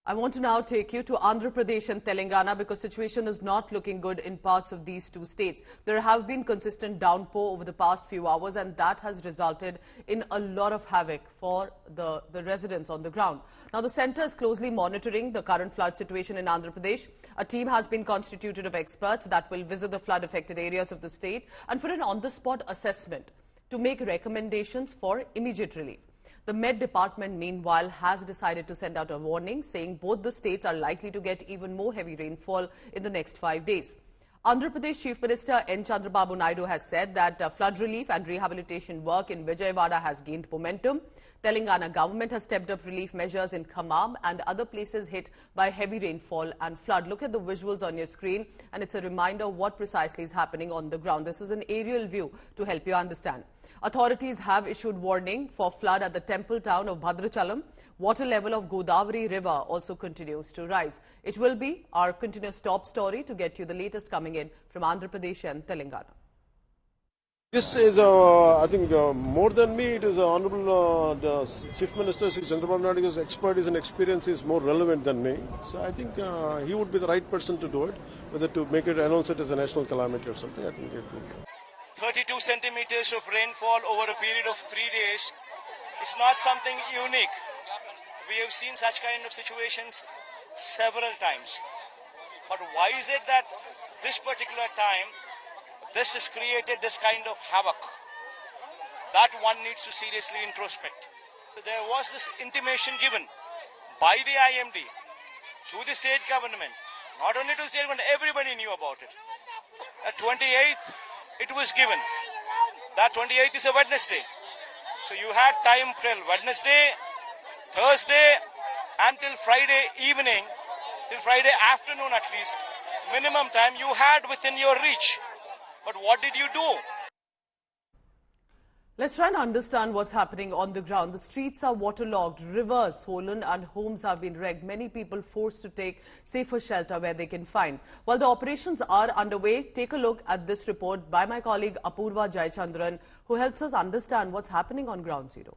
I want to now take you to Andhra Pradesh and Telangana because situation is not looking good in parts of these two states. There have been consistent downpour over the past few hours and that has resulted in a lot of havoc for the residents on the ground. Now the centre is closely monitoring the current flood situation in Andhra Pradesh. A team has been constituted of experts that will visit the flood affected areas of the state and for an on-the-spot assessment to make recommendations for immediate relief. The Met Department, meanwhile, has decided to send out a warning saying both the states are likely to get even more heavy rainfall in the next 5 days. Andhra Pradesh Chief Minister N. Chandrababu Naidu has said that flood relief and rehabilitation work in Vijayawada has gained momentum. Telangana government has stepped up relief measures in Khammam and other places hit by heavy rainfall and flood. Look at the visuals on your screen and it's a reminder what precisely is happening on the ground. This is an aerial view to help you understand. Authorities have issued warning for flood at the temple town of Bhadrachalam. Water level of Godavari River also continues to rise. It will be our continuous top story to get you the latest coming in from Andhra Pradesh and Telangana. This is, I think, more than me, it is Honorable the Chief Minister, Sri Chandrababu Naidu's expertise and experience is more relevant than me. So I think he would be the right person to do it, whether to make it, announce it as a national calamity or something. I think it would. 32 centimeters of rainfall over a period of 3 days is not something unique. We have seen such kind of situations several times. But why is it that this particular time, this has created this kind of havoc? That one needs to seriously introspect. There was this intimation given by the IMD to the state government, not only to the state government, everybody knew about it. At 28th, it was given. That 28th is a Wednesday. So you had time till Wednesday, Thursday, until Friday evening, till Friday afternoon at least, minimum time you had within your reach. But what did you do? Let's try and understand what's happening on the ground. The streets are waterlogged, rivers swollen and homes have been wrecked. Many people forced to take safer shelter where they can find. While the operations are underway, take a look at this report by my colleague Apurva Jayachandran, who helps us understand what's happening on Ground Zero.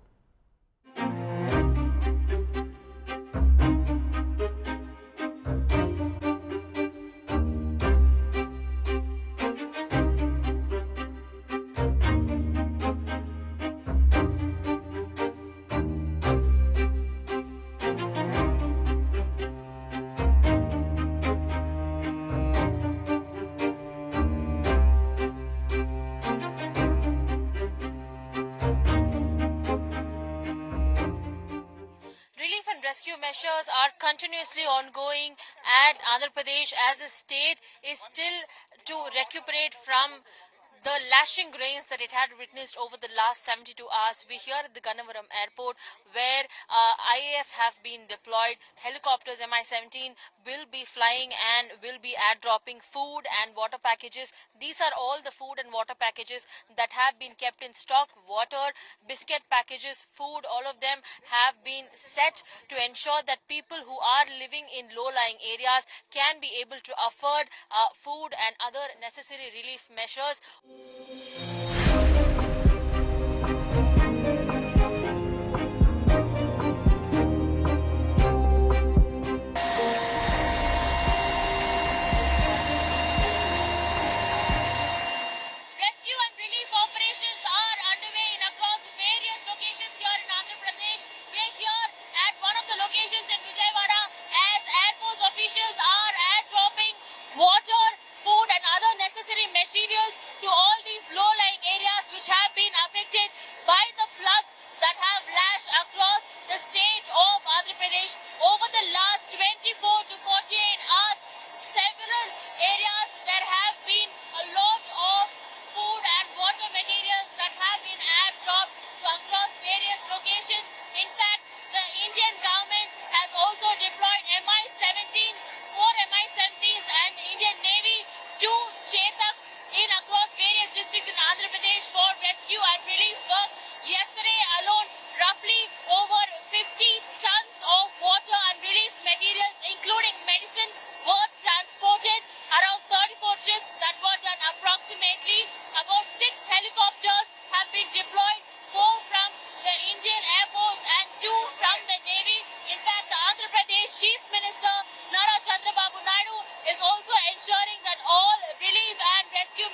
Rescue measures are continuously ongoing at Andhra Pradesh as the state is still to recuperate from the lashing rains that it had witnessed over the last 72 hours. We're here at the Gannavaram airport where IAF have been deployed. Helicopters Mi-17 will be flying and will be air-dropping food and water packages. These are all the food and water packages that have been kept in stock. Water, biscuit packages, food, all of them have been set to ensure that people who are living in low-lying areas can be able to afford food and other necessary relief measures. Water, food and other necessary materials to all these low-lying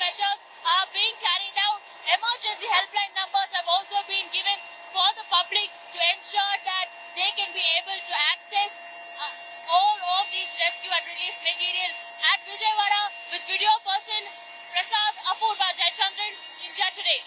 measures are being carried out. Emergency helpline numbers have also been given for the public to ensure that they can be able to access all of these rescue and relief material. At Vijayawada with video person Prasad Apurva Jayachandran, India Today.